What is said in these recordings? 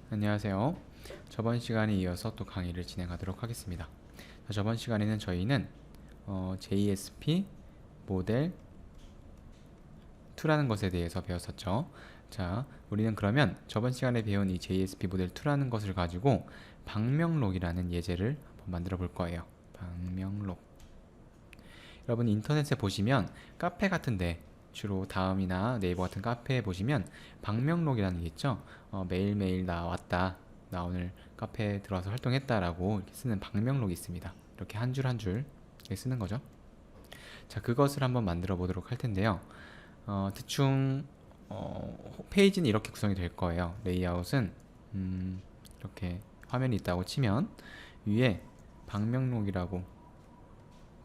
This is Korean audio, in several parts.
안녕하세요. 저번 시간에 이어서 또 강의를 진행하도록 하겠습니다. 저번 시간에는 저희는 JSP 모델 2라는 것에 대해서 배웠었죠. 자, 우리는 그러면 저번 시간에 배운 이 JSP 모델 2라는 것을 가지고 방명록이라는 예제를 한번 만들어 볼 거예요. 방명록. 여러분 인터넷에 보시면 카페 같은데 주로 다음이나 네이버 같은 카페에 보시면 방명록이라는 게 있죠. 매일매일 나 왔다, 나 오늘 카페에 들어와서 활동했다라고 이렇게 쓰는 방명록이 있습니다. 이렇게 한 줄 한 줄 쓰는 거죠. 자, 그것을 한번 만들어 보도록 할 텐데요. 대충 페이지는 이렇게 구성이 될 거예요. 레이아웃은 이렇게 화면이 있다고 치면 위에 방명록이라고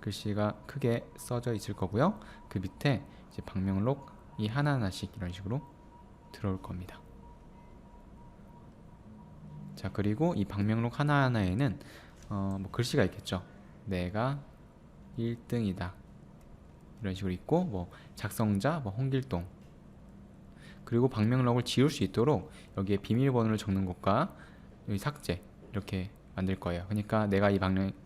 글씨가 크게 써져 있을 거고요. 그 밑에 이제 방명록이 하나하나씩 이런 식으로 들어올 겁니다. 자, 그리고 이 방명록 하나하나에는 뭐 글씨가 있겠죠. 내가 1등이다 이런 식으로 있고, 뭐 작성자 뭐 홍길동, 그리고 방명록을 지울 수 있도록 여기에 비밀번호를 적는 것과 여기 삭제 이렇게 만들 거예요. 그러니까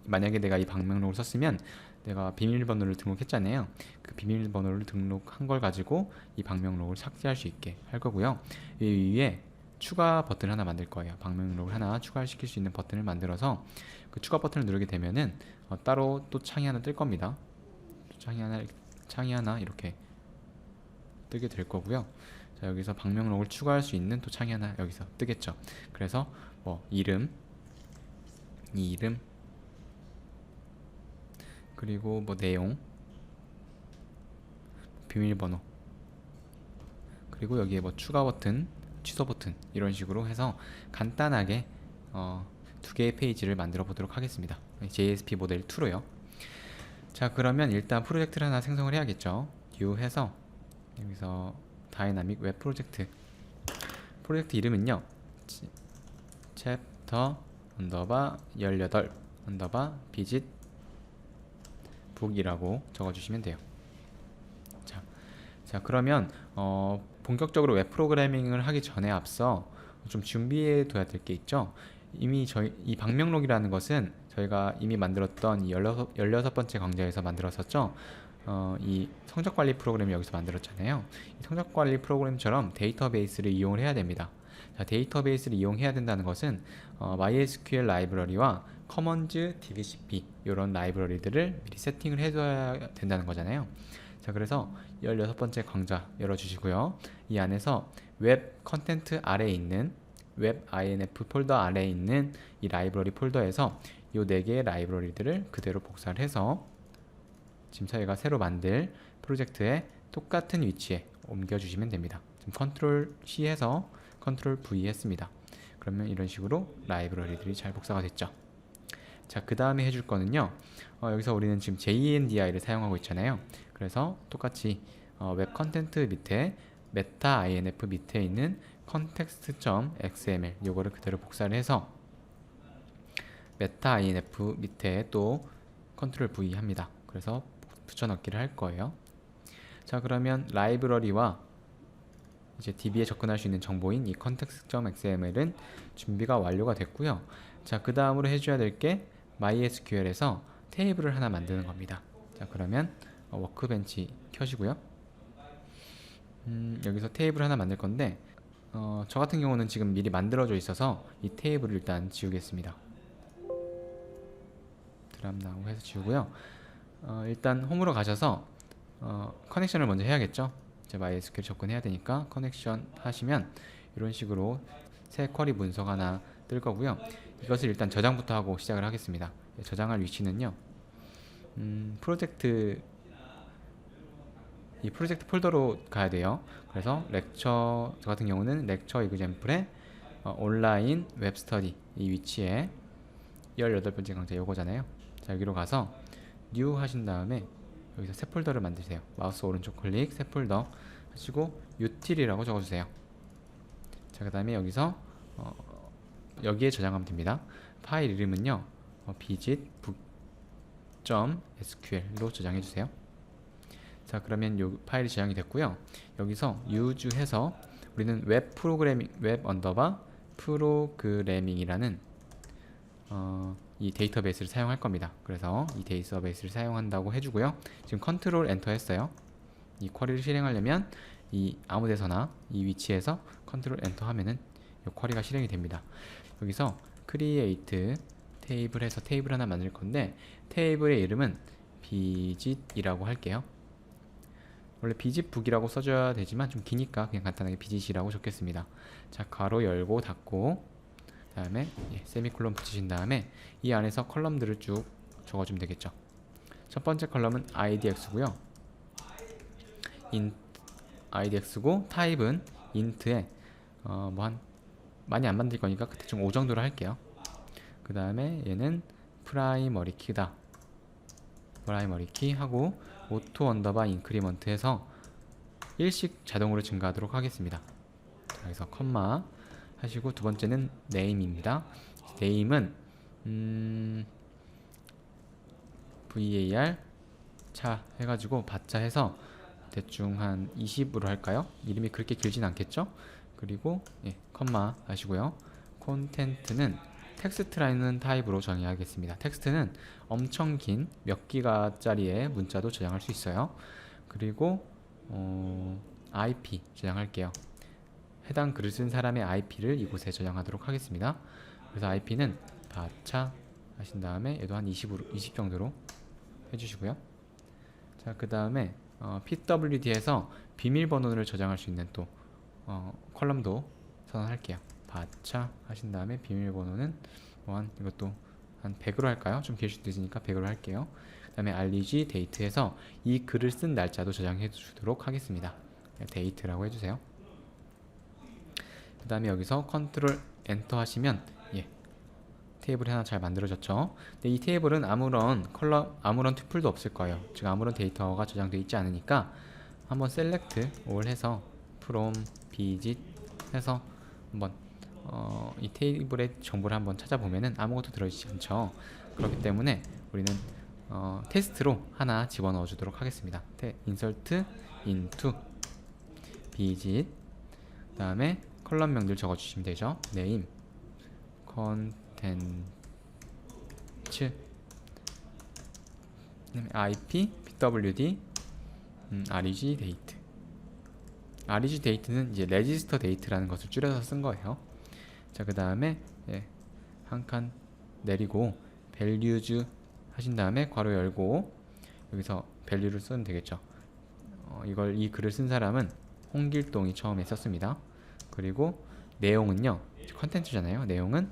만약에 내가 이 방명록을 썼으면 내가 비밀번호를 등록했잖아요. 그 비밀번호를 등록한 걸 가지고 이 방명록을 삭제할 수 있게 할 거고요. 이 위에 추가 버튼 하나 만들 거예요. 방명록을 하나 추가시킬 수 있는 버튼을 만들어서 그 추가 버튼을 누르게 되면은 따로 또 창이 하나 뜰 겁니다. 창이 하나 이렇게 뜨게 될 거고요. 자, 여기서 방명록을 추가할 수 있는 또 창이 하나 여기서 뜨겠죠. 그래서 뭐 이름, 그리고 뭐 내용, 비밀번호, 그리고 여기에 뭐 추가 버튼, 취소 버튼 이런 식으로 해서 간단하게 두 개의 페이지를 만들어 보도록 하겠습니다. JSP 모델 2로요. 자, 그러면 일단 프로젝트를 하나 생성을 해야겠죠. new 해서 여기서 다이나믹 웹 프로젝트 이름은요 챕터 언더바 18 언더바 비짓 북이라고 적어주시면 돼요. 자, 그러면 본격적으로 웹 프로그래밍을 하기 전에 앞서 좀 준비해 둬야 될 게 있죠. 이미 이 방명록이라는 것은 저희가 이미 만들었던 이 16번째 강좌에서 만들었었죠. 이 성적관리 프로그램을 여기서 만들었잖아요. 이 성적관리 프로그램처럼 데이터베이스를 이용을 해야 됩니다. 자, 데이터베이스를 이용해야 된다는 것은 MySQL 라이브러리와 커먼즈, DBCP 이런 라이브러리들을 미리 세팅을 해둬야 된다는 거잖아요. 자, 그래서 16번째 강좌 열어주시고요. 이 안에서 웹 컨텐트 아래에 있는 웹 INF 폴더 아래에 있는 이 라이브러리 폴더에서 이 4개의 라이브러리들을 그대로 복사를 해서 지금 저희가 새로 만들 프로젝트에 똑같은 위치에 옮겨주시면 됩니다. 지금 컨트롤 C 해서 컨트롤 V 했습니다. 그러면 이런 식으로 라이브러리들이 잘 복사가 됐죠. 자, 그 다음에 해줄 거는요, 여기서 우리는 지금 JNDI를 사용하고 있잖아요. 그래서 똑같이 웹 컨텐트 밑에 메타 INF 밑에 있는 context.xml 요거를 그대로 복사를 해서 메타 INF 밑에 또 컨트롤 V 합니다. 그래서 붙여넣기를 할 거예요. 자, 그러면 라이브러리와 이제 DB에 접근할 수 있는 정보인 이 context.xml은 준비가 완료가 됐고요. 자, 그 다음으로 해줘야 될 게 MySQL에서 테이블을 하나 만드는 겁니다. 자, 그러면 워크벤치 켜시고요. 여기서 테이블 하나 만들 건데 저 같은 경우는 지금 미리 만들어져 있어서 이 테이블을 일단 지우겠습니다. 드랍 나우 해서 지우고요. 일단 홈으로 가셔서 커넥션을 먼저 해야겠죠. 이제 MySQL 접근해야 되니까 커넥션 하시면 이런 식으로 새 쿼리 문서가 하나 뜰 거고요. 이것을 일단 저장부터 하고 시작을 하겠습니다. 저장할 위치는요, 이 프로젝트 폴더로 가야 돼요. 그래서 저 같은 경우는 렉처 이그젬플의 온라인 웹 스터디 이 위치에 18번째 강좌 요거잖아요. 자, 여기로 가서 new 하신 다음에 여기서 새 폴더를 만드세요. 마우스 오른쪽 클릭 새 폴더 하시고 util이라고 적어주세요. 자, 그 다음에 여기서 여기에 저장하면 됩니다. 파일 이름은요 bizbook.sql로 저장해주세요. 자, 그러면 요 파일이 저장이 됐고요. 여기서 use 해서 우리는 웹 프로그래밍 웹 언더바 프로그래밍이라는 이 데이터베이스를 사용할 겁니다. 그래서 이 데이터베이스를 사용한다고 해주고요. 지금 컨트롤 엔터 했어요. 이 쿼리를 실행하려면 이 아무 데서나 이 위치에서 컨트롤 엔터 하면은 이 쿼리가 실행이 됩니다. 여기서 create 테이블 해서 테이블 하나 만들 건데, 테이블의 이름은 bizit이라고 할게요. 원래 bizitbook이라고 써줘야 되지만 좀 기니까 그냥 간단하게 bizit이라고 적겠습니다. 자, 괄호 열고 닫고, 그 다음에 세미콜론 붙이신 다음에 이 안에서 컬럼들을 쭉 적어주면 되겠죠. 첫 번째 컬럼은 idx고요. idx고 타입은 int에 뭐 한 많이 안 만들 거니까 대충 5 정도로 할게요. 그 다음에 얘는 프라이머리 키다. 프라이머리 키 하고 오토 언더바 인크리먼트 해서 1씩 자동으로 증가하도록 하겠습니다. 자, 여기서 컴마 하시고, 두 번째는 name입니다. name은 var 차 해가지고 바차 해서 대충 한 20으로 할까요? 이름이 그렇게 길진 않겠죠? 그리고 컴마 하시고요. 콘텐트는 텍스트라는 타입으로 정의하겠습니다. 텍스트는 엄청 긴 몇 기가짜리의 문자도 저장할 수 있어요. 그리고 IP 저장할게요. 해당 글을 쓴 사람의 IP를 이곳에 저장하도록 하겠습니다. 그래서 IP는 바차 하신 다음에 얘도 한 20 정도로 해주시고요. 자, 그 다음에 pwd에서 비밀번호를 저장할 수 있는 또 컬럼도 선언할게요. 바차 하신 다음에 비밀번호는 이것도 한 100으로 할까요? 좀 길 수도 있으니까 100으로 할게요. 그 다음에 reg date에서 이 글을 쓴 날짜도 저장해 주도록 하겠습니다. date라고 해주세요. 그 다음에 여기서 컨트롤 엔터 하시면 테이블이 하나 잘 만들어졌죠. 근데 이 테이블은 아무런 컬럼, 아무런 튜플도 없을 거예요. 지금 아무런 데이터가 저장되어 있지 않으니까 한번 select all 해서 from bizit 해서 한번 이 테이블의 정보를 한번 찾아보면은 아무것도 들어있지 않죠. 그렇기 때문에 우리는 테스트로 하나 집어넣어 주도록 하겠습니다. insert into bizit, 그 다음에 컬럼명들 적어주시면 되죠. name, content, IP, pwd, reg date. reg date는 이제 register date라는 것을 줄여서 쓴 거예요. 자, 그 다음에 한 칸 내리고 values 하신 다음에 괄호 열고 여기서 value를 쓰면 되겠죠. 이 글을 쓴 사람은 홍길동이 처음에 썼습니다. 그리고 내용은요, 컨텐츠잖아요. 내용은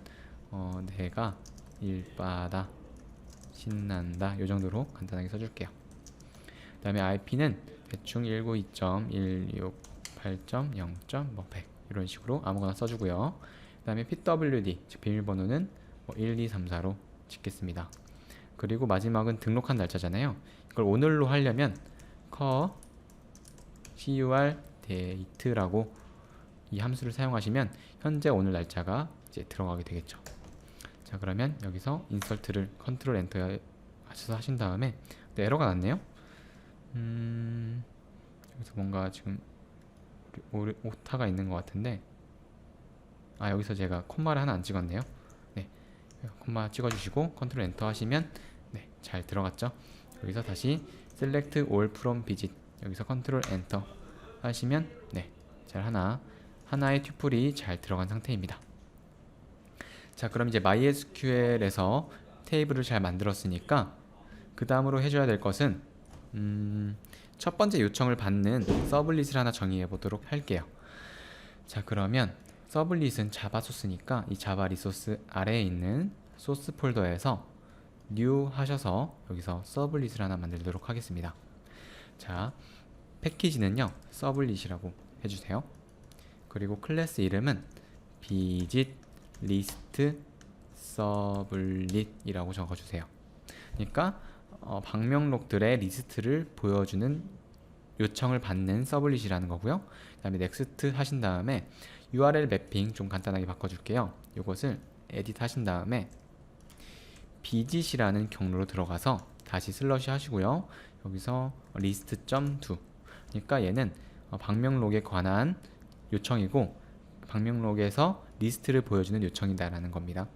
내가 일바다 신난다 요 정도로 간단하게 써줄게요. 그 다음에 IP는 대충 192.168.0.100 이런 식으로 아무거나 써주고요. 그 다음에 PWD 즉 비밀번호는 1234로 짓겠습니다. 그리고 마지막은 등록한 날짜잖아요. 이걸 오늘로 하려면 cur date라고 이 함수를 사용하시면 현재 오늘 날짜가 이제 들어가게 되겠죠. 자, 그러면 여기서 인설트를 컨트롤 엔터 하셔서 하신 다음에 에러가 났네요. 여기서 뭔가 지금 오타가 있는 것 같은데, 여기서 제가 콤마를 하나 안 찍었네요. 콤마 찍어주시고 컨트롤 엔터 하시면 잘 들어갔죠. 여기서 다시 select all from visit 여기서 컨트롤 엔터 하시면 잘 하나의 튜플이 잘 들어간 상태입니다. 자, 그럼 이제 MySQL에서 테이블을 잘 만들었으니까 그 다음으로 해줘야 될 것은 첫 번째 요청을 받는 서블릿을 하나 정의해 보도록 할게요. 자, 그러면 서블릿은 자바 소스니까 이 자바 리소스 아래에 있는 소스 폴더에서 new 하셔서 여기서 서블릿을 하나 만들도록 하겠습니다. 자, 패키지는요 서블릿이라고 해주세요. 그리고 클래스 이름은 bizit list 서블릿 이라고 적어주세요. 그러니까 방명록들의 리스트를 보여주는 요청을 받는 서블릿이라는 거고요. 그 다음에 next 하신 다음에 URL 매핑 좀 간단하게 바꿔줄게요. 이것을 edit 하신 다음에 bizit이라는 경로로 들어가서 다시 슬러시 하시고요. 여기서 list.to, 그러니까 얘는 방명록에 관한 요청이고 방명록에서 리스트를 보여주는 요청이다라는 겁니다.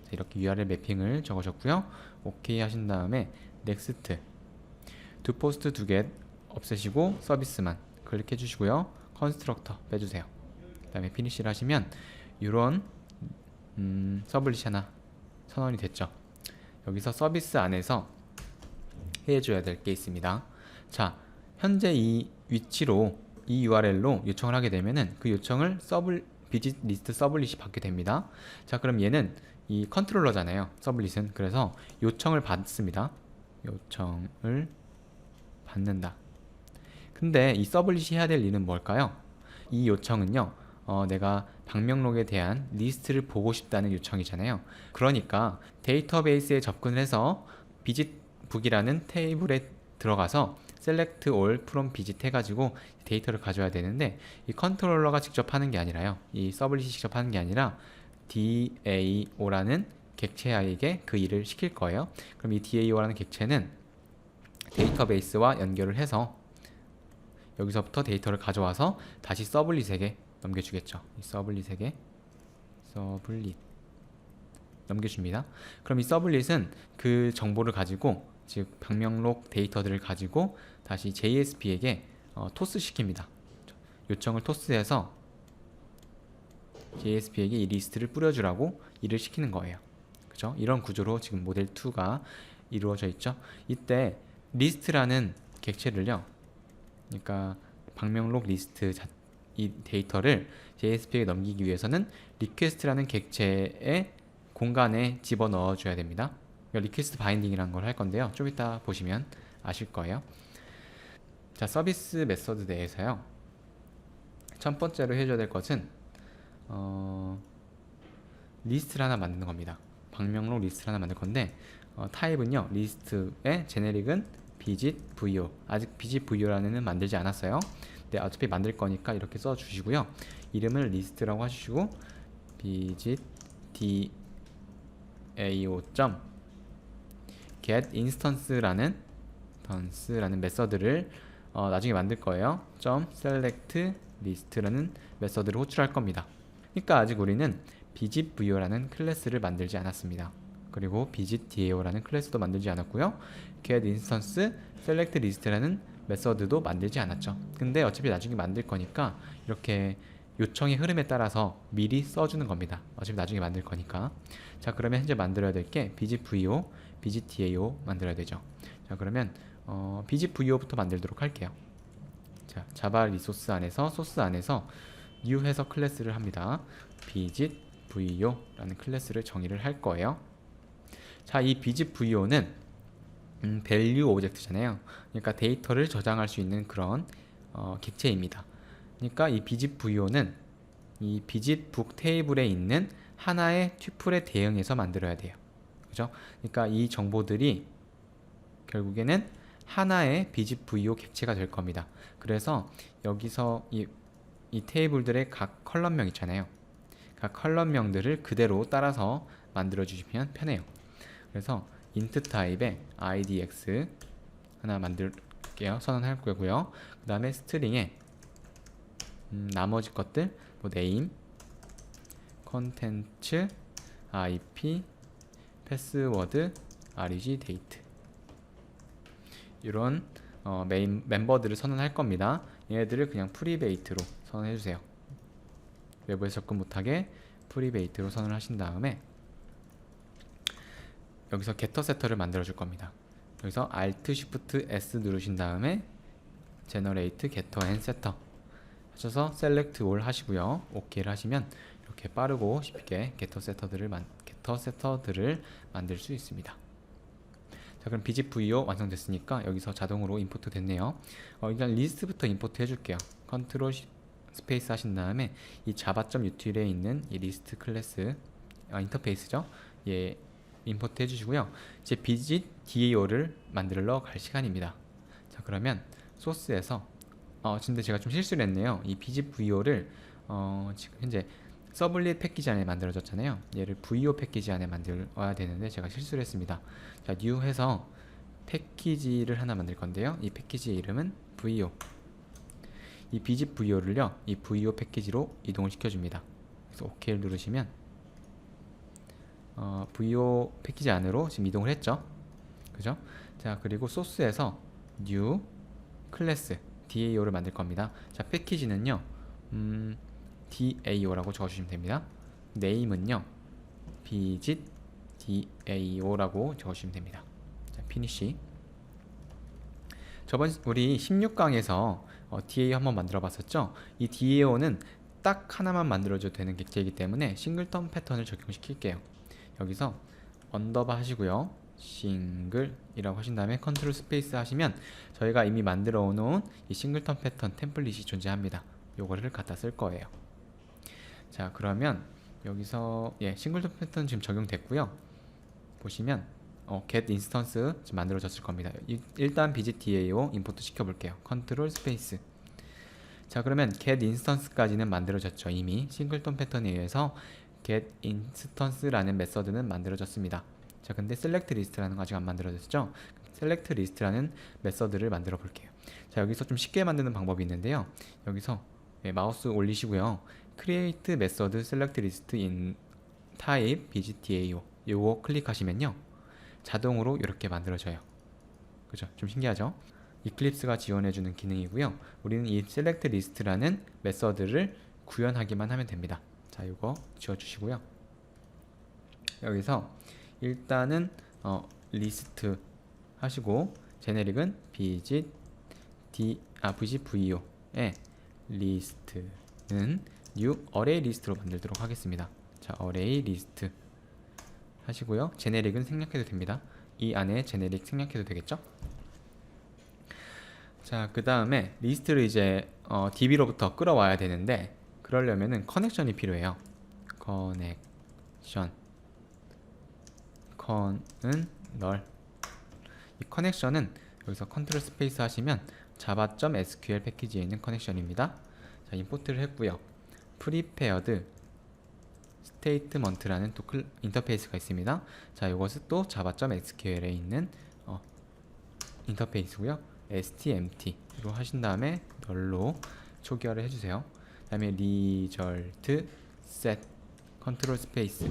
자, 이렇게 URL 매핑을 적어줬고요. 오케이 하신 다음에 넥스트 to post to get 없애시고 서비스만 클릭해 주시고요. 컨스트럭터 빼주세요. 그 다음에 피니시를 하시면 이런 서블릿이 하나 선언이 됐죠. 여기서 서비스 안에서 해줘야 될 게 있습니다. 자, 현재 이 위치로 이 URL로 요청을 하게 되면은 그 요청을 비짓 리스트 서블릿이 받게 됩니다. 자, 그럼 얘는 이 컨트롤러잖아요. 서블릿은. 그래서 요청을 받습니다. 요청을 받는다. 근데 이 서블릿이 해야 될 일은 뭘까요? 이 요청은요, 내가 방명록에 대한 리스트를 보고 싶다는 요청이잖아요. 그러니까 데이터베이스에 접근을 해서 비짓북이라는 테이블에 들어가서 select all from visit 해가지고 데이터를 가져야 되는데, 이 컨트롤러가 직접 하는 게 아니라요, 이 서블릿이 직접 하는 게 아니라 DAO라는 객체에게 그 일을 시킬 거예요. 그럼 이 DAO라는 객체는 데이터베이스와 연결을 해서 여기서부터 데이터를 가져와서 다시 서블릿에게 넘겨주겠죠. 이 서블릿에게 서블릿 넘겨줍니다. 그럼 이 서블릿은 그 정보를 가지고, 즉 방명록 데이터들을 가지고 다시 JSP에게 토스 시킵니다. 요청을 토스해서 JSP에게 이 리스트를 뿌려주라고 일을 시키는 거예요. 그죠? 이런 구조로 지금 모델 2가 이루어져 있죠. 이때 리스트라는 객체를요, 그러니까 방명록 리스트 이 데이터를 JSP에게 넘기기 위해서는 리퀘스트라는 객체의 공간에 집어넣어 줘야 됩니다. 리퀘스트 바인딩이라는 걸 할 건데요, 좀 이따 보시면 아실 거예요. 자, 서비스 메서드 내에서요, 첫 번째로 해줘야 될 것은 리스트를 하나 만드는 겁니다. 방명록 리스트를 하나 만들 건데, 타입은요, 리스트의 제네릭은 비짓 VO, 아직 비짓 VO라는 애는 만들지 않았어요. 근데 어차피 만들 거니까 이렇게 써 주시고요. 이름을 리스트라고 하시고 비짓 DAO get instance라는 메서드를 나중에 만들 거예요. select list라는 메서드를 호출할 겁니다. 그러니까 아직 우리는 비짓 VO라는 클래스를 만들지 않았습니다. 그리고 비짓 DAO라는 클래스도 만들지 않았고요. get instance select list라는 메서드도 만들지 않았죠. 근데 어차피 나중에 만들 거니까 이렇게 요청의 흐름에 따라서 미리 써주는 겁니다. 어차피 나중에 만들 거니까. 자, 그러면 현재 만들어야 될 게 비짓 VO, 비짓 DAO 만들어야 되죠. 자, 그러면 비짓 VO부터 만들도록 할게요. 자, 자바 리소스 안에서 소스 안에서 new 해서 클래스를 합니다. 비짓 VO라는 클래스를 정의를 할 거예요. 자, 이 비짓 VO는 value 오브젝트잖아요. 그러니까 데이터를 저장할 수 있는 그런 객체입니다. 그러니까 이 비짓 VO는 이 비짓북 테이블에 있는 하나의 튜플에 대응해서 만들어야 돼요. 그죠? 그러니까 이 정보들이 결국에는 하나의 비짓 VO 객체가 될 겁니다. 그래서 여기서 이 테이블들의 각 컬럼명 있잖아요. 각 컬럼명들을 그대로 따라서 만들어 주시면 편해요. 그래서 int 타입의 idx 하나 만들게요. 선언할 거고요. 그 다음에 스트링에 나머지 것들 뭐 name, 컨텐츠, ip, 패스워드, reg, date 이런 멤버들을 선언할 겁니다. 얘네들을 그냥 프리베이트로 선언해 주세요. 외부에서 접근 못하게 프리베이트로 선언을 하신 다음에 여기서 getter setter를 만들어 줄 겁니다. 여기서 alt shift s 누르신 다음에 generate getter and setter 하셔서 select all 하시고요. OK를 하시면 이렇게 빠르고 쉽게 getter setter들을 만들 수 있습니다. 자, 그럼 비짓 VO 완성됐으니까 여기서 자동으로 임포트 됐네요. 일단 리스트부터 임포트 해줄게요. 컨트롤 스페이스 하신 다음에 이 java.util에 있는 이 리스트 클래스 인터페이스죠. 예, 임포트 해주시고요. 이제 비짓 DAO를 만들러 갈 시간입니다. 자, 그러면 소스에서 근데 제가 좀 실수를 했네요. 이 비짓 VO를 지금 현재 서블릿 패키지 안에 만들어졌잖아요. 얘를 VO 패키지 안에 만들어야 되는데 제가 실수를 했습니다. 자, new 해서 패키지를 하나 만들 건데요. 이 패키지의 이름은 VO. 이 bzip vo를요 이 vo 패키지로 이동을 시켜줍니다. 그래서 OK를 누르시면 vo 패키지 안으로 지금 이동을 했죠. 그죠? 자, 그리고 소스에서 new 클래스 DAO를 만들 겁니다. 자, 패키지는요 DAO라고 적어주시면 됩니다. 네임은요 bzip DAO라고 적어주시면 됩니다. 자, 피니시. 저번 우리 16강에서 DAO 한번 만들어 봤었죠. 이 DAO는 딱 하나만 만들어줘도 되는 객체이기 때문에 싱글턴 패턴을 적용시킬게요. 여기서 언더바 하시고요, 싱글이라고 하신 다음에 컨트롤 스페이스 하시면 저희가 이미 만들어 놓은 이 싱글턴 패턴 템플릿이 존재합니다. 요거를 갖다 쓸 거예요. 자, 그러면 여기서 싱글턴 패턴 지금 적용됐고요. 보시면 get instance 지금 만들어졌을 겁니다. 일단 bzdao 임포트 시켜볼게요. 컨트롤 스페이스. 자, 그러면 get instance까지는 만들어졌죠. 이미 싱글턴 패턴에 의해서 get instance라는 메서드는 만들어졌습니다. 자, 근데 select list라는 거 아직 안 만들어졌죠. select list라는 메서드를 만들어 볼게요. 자, 여기서 좀 쉽게 만드는 방법이 있는데요. 여기서 마우스 올리시고요, create method select list in type bzdao 요거 클릭하시면요 자동으로 이렇게 만들어져요. 그죠? 좀 신기하죠? 이클립스가 지원해주는 기능이고요. 우리는 이 select list라는 메서드를 구현하기만 하면 됩니다. 자, 이거 지워주시고요. 여기서 일단은 리스트 하시고 제네릭은 bzip-vo의 리스트는 new array 리스트로 만들도록 하겠습니다. 자, array 리스트 하시고요. 제네릭은 생략해도 됩니다. 이 안에 제네릭 생략해도 되겠죠? 자, 그 다음에 리스트를 이제 DB로부터 끌어와야 되는데 그러려면은 커넥션이 필요해요. 커넥션 con은 널. 이 커넥션은 여기서 컨트롤 스페이스 하시면 java.sql 패키지에 있는 커넥션입니다. 자, 임포트를 했고요. prepared statement라는 또 인터페이스가 있습니다. 자, 이것은 또 java.sql에 있는 인터페이스고요. stempty로 하신 다음에 널로 초기화를 해주세요. 그 다음에 result set 컨트롤 스페이스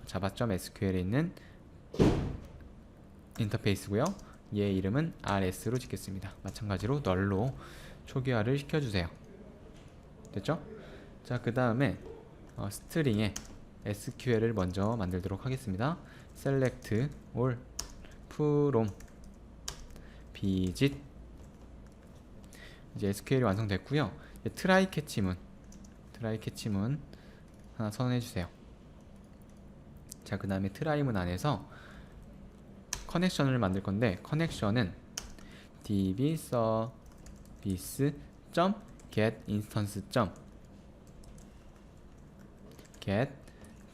java.sql에 있는 인터페이스고요. 얘 이름은 rs로 짓겠습니다. 마찬가지로 널로 초기화를 시켜주세요. 됐죠? 자, 그 다음에 스트링에 SQL을 먼저 만들도록 하겠습니다. select all from bzip. 이제 SQL이 완성됐고요. try catch문 하나 선언해 주세요. 자, 그 다음에 try문 안에서 커넥션을 만들 건데 커넥션은 db service.get instance. get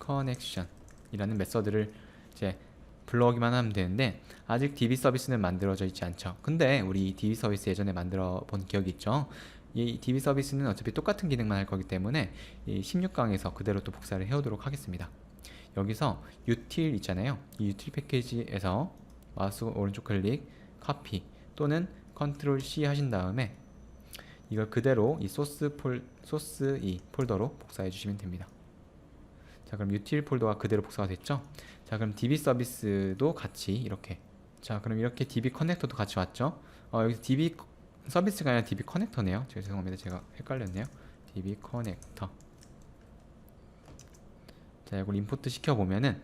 connection 이라는 메서드를 이제 불러오기만 하면 되는데 아직 DB 서비스는 만들어져 있지 않죠. 근데 우리 DB 서비스 예전에 만들어 본 기억이 있죠. 이 DB 서비스는 어차피 똑같은 기능만 할 거기 때문에 이 16강에서 그대로 또 복사를 해오도록 하겠습니다. 여기서 util 있잖아요. 이 util 패키지에서 마우스 오른쪽 클릭, copy 또는 컨트롤 C 하신 다음에 이걸 그대로 이 소스 이 폴더로 복사해 주시면 됩니다. 자, 그럼 util 폴더가 그대로 복사가 됐죠? 자, 그럼 DB 서비스도 같이 이렇게. 자, 그럼 이렇게 DB 커넥터도 같이 왔죠? 여기서 DB 서비스가 아니라 DB 커넥터네요. 죄송합니다. 제가 헷갈렸네요. DB 커넥터. 자, 이걸 임포트 시켜보면은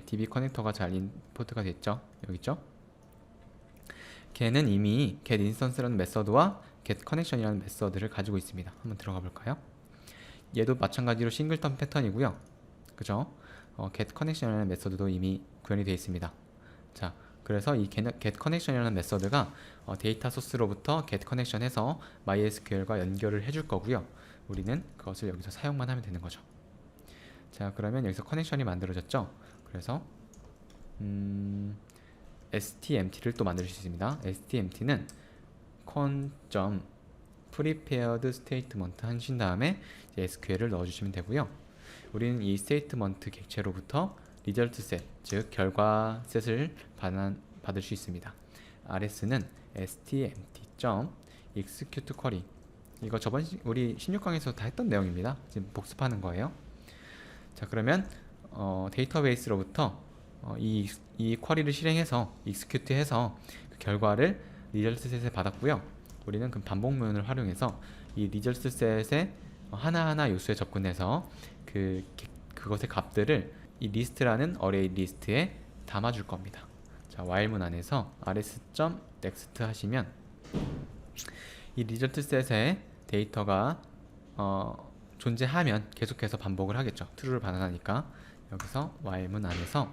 DB 커넥터가 잘 임포트가 됐죠? 여기 있죠? 걔는 이미 get instance라는 메서드와 get connection이라는 메서드를 가지고 있습니다. 한번 들어가 볼까요? 얘도 마찬가지로 싱글턴 패턴이고요. 그죠? get connection이라는 메서드도 이미 구현이 되어 있습니다. 자, 그래서 이 get connection이라는 메서드가 데이터 소스로부터 get connection 해서 MySQL과 연결을 해줄 거고요. 우리는 그것을 여기서 사용만 하면 되는 거죠. 자, 그러면 여기서 커넥션이 만들어졌죠? 그래서 stempty를 또 만들 수 있습니다. stempty는 con.prepared statement 하신 다음에 SQL을 넣어주시면 되고요. 우리는 이 스테이트먼트 객체로부터 result set, 즉 결과 셋을 받을 수 있습니다. rs는 stempty.execute query 이거 우리 16강에서 다 했던 내용입니다. 지금 복습하는 거예요. 자, 그러면 데이터베이스로부터 이 쿼리를 실행해서 execute해서 그 결과를 리절트 셋에 받았고요. 우리는 그 반복문을 활용해서 이 리절트 셋에 하나하나 요소에 접근해서 그것의 값들을 이 리스트라는 어레이 리스트에 담아줄 겁니다. 자, while문 안에서 rs.next 하시면 이 리절트 셋에 데이터가 존재하면 계속해서 반복을 하겠죠. true를 반환하니까. 여기서 while문 안에서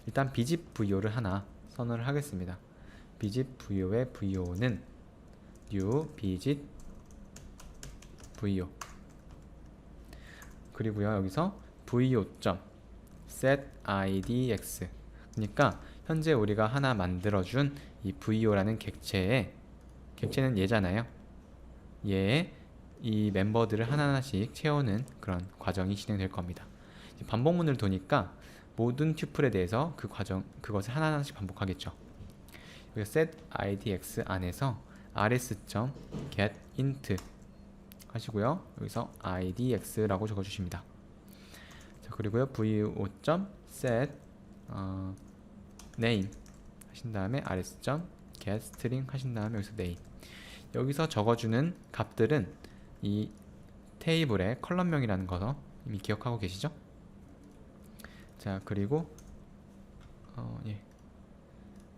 일단 bzip vo를 하나 선언을 하겠습니다. bzip vo의 vo는 new bzip vo, 그리고요 여기서 vo.set idx, 그러니까 현재 우리가 하나 만들어준 이 vo라는 객체는 얘잖아요. 얘의 이 멤버들을 하나하나씩 채우는 그런 과정이 진행될 겁니다. 반복문을 도니까 모든 튜플에 대해서 그것을 하나하나씩 반복하겠죠. 여기 set idx 안에서 rs.getInt 하시고요. 여기서 idx라고 적어주십니다. 자, 그리고요 vo.set name 하신 다음에 rs.getString 하신 다음에 여기서 name, 여기서 적어주는 값들은 이 테이블의 컬럼명이라는 거 이미 기억하고 계시죠? 자, 그리고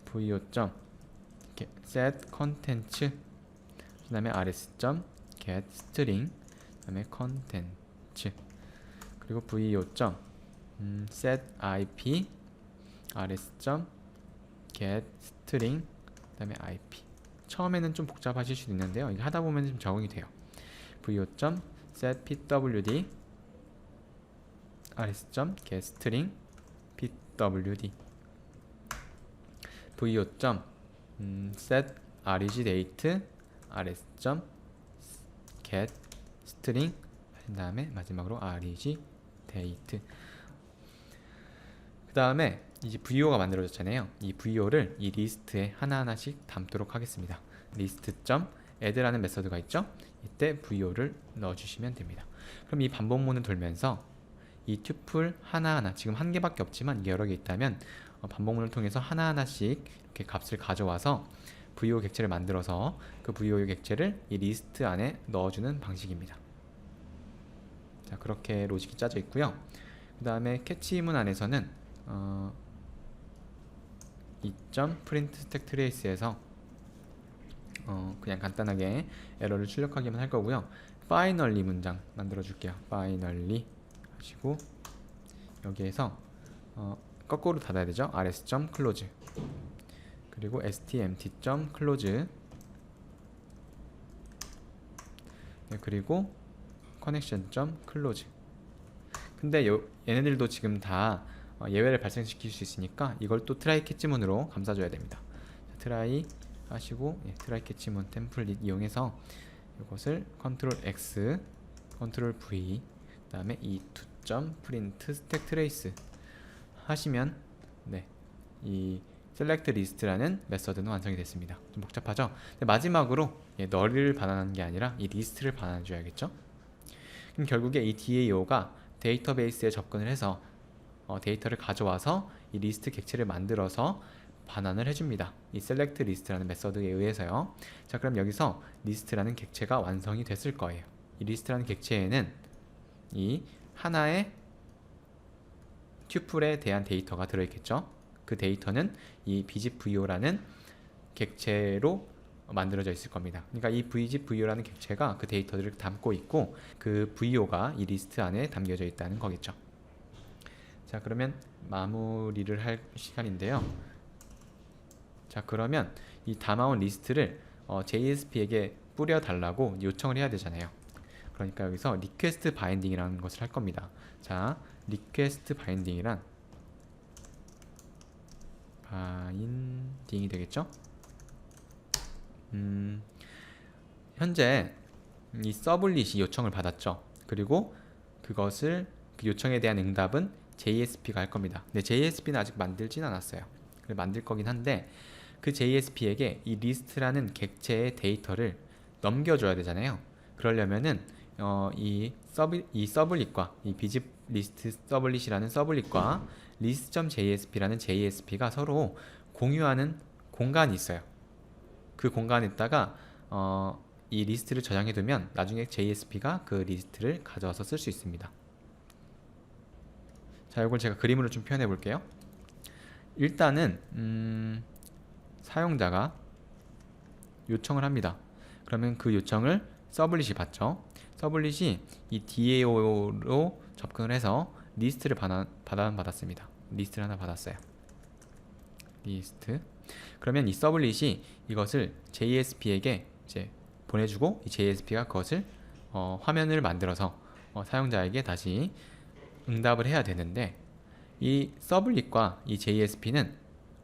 vo.set contents 그 다음에 rs.getString 그 다음에 contents, 그리고 vo.set ip rs.getString 그 다음에 ip. 처음에는 좀 복잡하실 수도 있는데요, 이게 하다 보면 좀 적응이 돼요. vo.set pwd rs.getString pwd, vo.set regdate rs.getString 한 다음에 마지막으로 regdate. 그 다음에 이제 vo가 만들어졌잖아요. 이 vo를 이 리스트에 하나하나씩 담도록 하겠습니다. list.add라는 메서드가 있죠. 이때 vo를 넣어주시면 됩니다. 그럼 이 반복문을 돌면서 이 튜플 하나하나, 지금 한 개밖에 없지만 이게 여러 개 있다면 반복문을 통해서 하나하나씩 이렇게 값을 가져와서 vo 객체를 만들어서 그 vo 객체를 이 리스트 안에 넣어주는 방식입니다. 자, 그렇게 로직이 짜져 있고요. 그 다음에 캐치문 안에서는 print stack trace에서 그냥 간단하게 에러를 출력하기만 할 거고요. finally 문장 만들어 줄게요. finally 하시고 여기에서 거꾸로 닫아야 되죠. rs.close 그리고 stmt.close 그리고 connection.close. 근데 얘네들도 지금 다 예외를 발생시킬 수 있으니까 이걸 또 트라이 캐치문으로 감싸줘야 됩니다. 트라이 하시고 트라이 캐치문 템플릿 이용해서 이것을 컨트롤 X, 컨트롤 V, 그 다음에 e2.print stack trace 하시면 이 select list라는 메서드는 완성이 됐습니다. 좀 복잡하죠? 마지막으로 널을 반환하는 게 아니라 이 리스트를 반환해 줘야겠죠? 그럼 결국에 이 DAO가 데이터베이스에 접근을 해서 데이터를 가져와서 이 리스트 객체를 만들어서 반환을 해줍니다. 이 select list라는 메서드에 의해서요. 자, 그럼 여기서 리스트라는 객체가 완성이 됐을 거예요. 이 리스트라는 객체에는 이 하나의 튜플에 대한 데이터가 들어있겠죠. 그 데이터는 이 bzip vo라는 객체로 만들어져 있을 겁니다. 그러니까 이 bzip vo라는 객체가 그 데이터들을 담고 있고 그 vo가 이 리스트 안에 담겨져 있다는 거겠죠. 자, 그러면 마무리를 할 시간인데요. 자, 그러면 이 담아온 리스트를 JSP에게 뿌려달라고 요청을 해야 되잖아요. 그러니까 여기서 request binding이라는 것을 할 겁니다. 자, request binding이란 바인딩이 되겠죠? 현재 이 서블릿이 요청을 받았죠. 그리고 그 요청에 대한 응답은 JSP가 할 겁니다. 근데 JSP는 아직 만들진 않았어요. 만들 거긴 한데 그 JSP에게 이 리스트라는 객체의 데이터를 넘겨줘야 되잖아요. 그러려면은 이 서블릿과 이 비집 리스트 서블릿이라는 서블릿과 list.jsp라는 JSP가 서로 공유하는 공간이 있어요. 그 공간에다가 이 리스트를 저장해두면 나중에 JSP가 그 리스트를 가져와서 쓸 수 있습니다. 자, 이걸 제가 그림으로 좀 표현해 볼게요. 일단은 사용자가 요청을 합니다. 그러면 그 요청을 서블릿이 받죠. 서블릿이 이 DAO로 접근을 해서 리스트를 받았습니다. 리스트를 하나 받았어요. 리스트. 그러면 이 서블릿이 이것을 JSP에게 이제 보내주고 이 JSP가 그것을 화면을 만들어서 사용자에게 다시 응답을 해야 되는데, 이 서블릿과 이 JSP는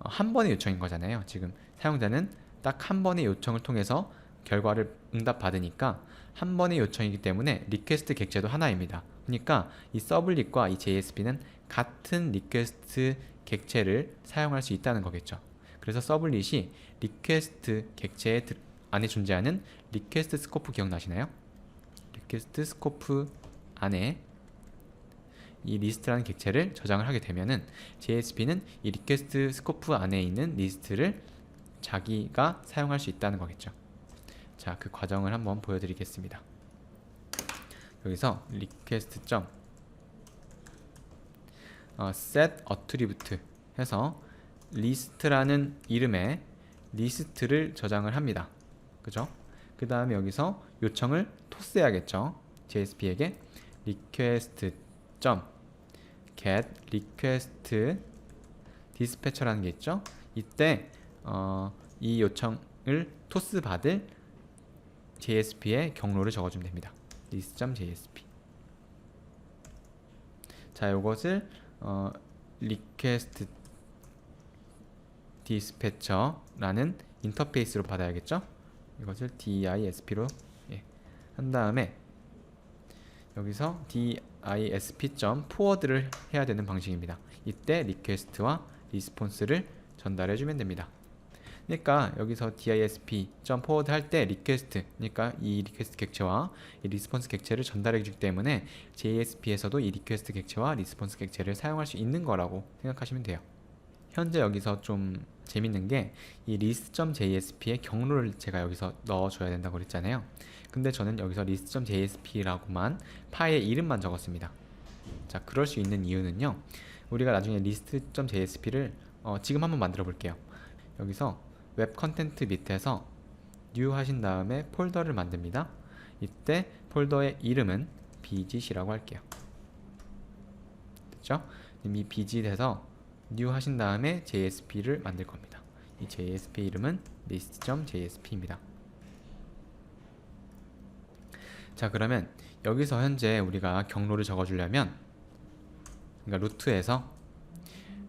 한 번의 요청인 거잖아요. 지금 사용자는 딱 한 번의 요청을 통해서 결과를 응답받으니까 한 번의 요청이기 때문에 리퀘스트 객체도 하나입니다. 그러니까 이 서블릿과 이 JSP는 같은 리퀘스트 객체를 사용할 수 있다는 거겠죠. 그래서 서블릿이 리퀘스트 객체 안에 존재하는 리퀘스트 스코프 기억나시나요? 리퀘스트 스코프 안에 이 리스트라는 객체를 저장을 하게 되면은 JSP는 이 리퀘스트 스코프 안에 있는 리스트를 자기가 사용할 수 있다는 거겠죠. 자, 그 과정을 한번 보여드리겠습니다. 여기서 request. set attribute 해서 리스트라는 이름의 리스트를 저장을 합니다. 그죠? 그 다음에 여기서 요청을 토스해야겠죠. JSP에게 request. get request dispatcher라는 게 있죠. 이때 이 요청을 토스 받을 JSP의 경로를 적어주면 됩니다. list.jsp. 자, 이것을 request dispatcher라는 인터페이스로 받아야겠죠. 이것을 disp로 한 다음에 여기서 disp.forward를 해야 되는 방식입니다. 이때 request와 response를 전달해 주면 됩니다. 그러니까 여기서 disp.forward 할 때 request, 그러니까 이 request 객체와 이 response 객체를 전달해 주기 때문에 JSP에서도 이 request 객체와 response 객체를 사용할 수 있는 거라고 생각하시면 돼요. 현재 여기서 좀 재밌는 게 이 list.jsp의 경로를 제가 여기서 넣어줘야 된다고 그랬잖아요. 근데 저는 여기서 list.jsp라고만 파일의 이름만 적었습니다. 자, 그럴 수 있는 이유는요, 우리가 나중에 list.jsp를 지금 한번 만들어 볼게요. 여기서 웹 컨텐트 밑에서 new 하신 다음에 폴더를 만듭니다. 이때 폴더의 이름은 bgit이라고 할게요. 됐죠? 이 bgit에서 new 하신 다음에 JSP를 만들 겁니다. 이 JSP 이름은 list.jsp입니다. 자, 그러면 여기서 현재 우리가 경로를 적어주려면, 그러니까 루트에서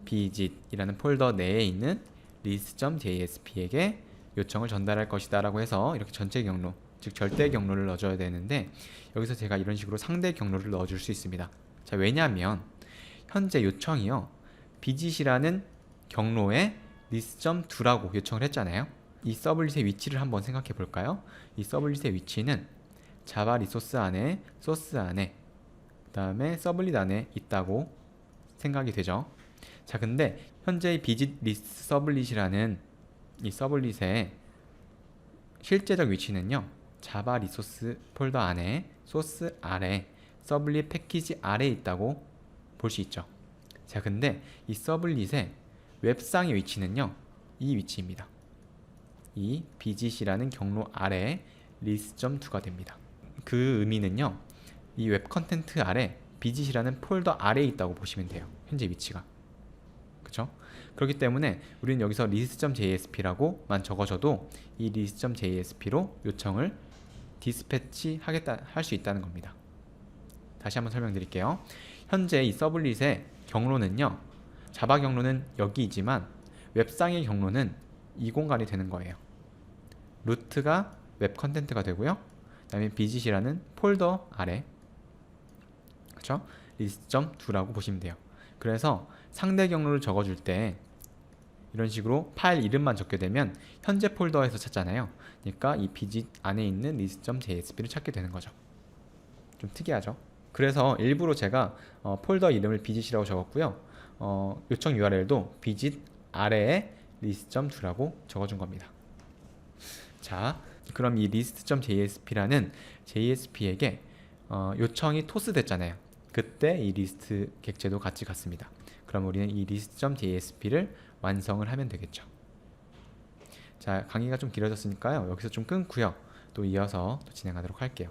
bgit이라는 폴더 내에 있는 list.jsp에게 요청을 전달할 것이다 라고 해서 이렇게 전체 경로, 즉 절대 경로를 넣어줘야 되는데, 여기서 제가 이런 식으로 상대 경로를 넣어줄 수 있습니다. 자, 왜냐하면 현재 요청이요, bgit이라는 경로에 list.to라고 요청을 했잖아요. 이 서블릿의 위치를 한번 생각해 볼까요? 이 서블릿의 위치는 자바 리소스 안에, 소스 안에, 그 다음에 서블릿 안에 있다고 생각이 되죠. 자, 근데 현재 bgit list 서블릿이라는 이 서블릿의 실제적 위치는요, 자바 리소스 폴더 안에, 소스 아래, 서블릿 패키지 아래에 있다고 볼 수 있죠. 자, 근데 이 서블릿의 웹상의 위치는요, 이 위치입니다. 이 bgit이라는 경로 아래 list.to가 됩니다. 그 의미는요, 이 웹 컨텐트 아래 bgit이라는 폴더 아래에 있다고 보시면 돼요. 현재 위치가. 그쵸? 그렇기 때문에 우리는 여기서 list.jsp라고만 적어줘도 이 list.jsp로 요청을 디스패치 하겠다, 할 수 있다는 겁니다. 다시 한번 설명드릴게요. 현재 이 서블릿의 경로는요, 자바 경로는 여기이지만 웹상의 경로는 이 공간이 되는 거예요. 루트가 웹 컨텐트가 되고요, 그 다음에 bgit이라는 폴더 아래, 그쵸? list.to라고 보시면 돼요. 그래서 상대 경로를 적어줄 때 이런 식으로 파일 이름만 적게 되면 현재 폴더에서 찾잖아요. 그러니까 이 비짓 안에 있는 list.jsp를 찾게 되는 거죠. 좀 특이하죠. 그래서 일부러 제가 폴더 이름을 비짓이라고 적었고요. 요청 URL도 비짓 아래에 list.do라고 적어준 겁니다. 자, 그럼 이 list.jsp라는 JSP에게 요청이 토스됐잖아요. 그때 이 리스트 객체도 같이 갔습니다. 그럼 우리는 이 list.jsp를 완성을 하면 되겠죠. 자, 강의가 좀 길어졌으니까요. 여기서 좀 끊고요. 또 이어서 또 진행하도록 할게요.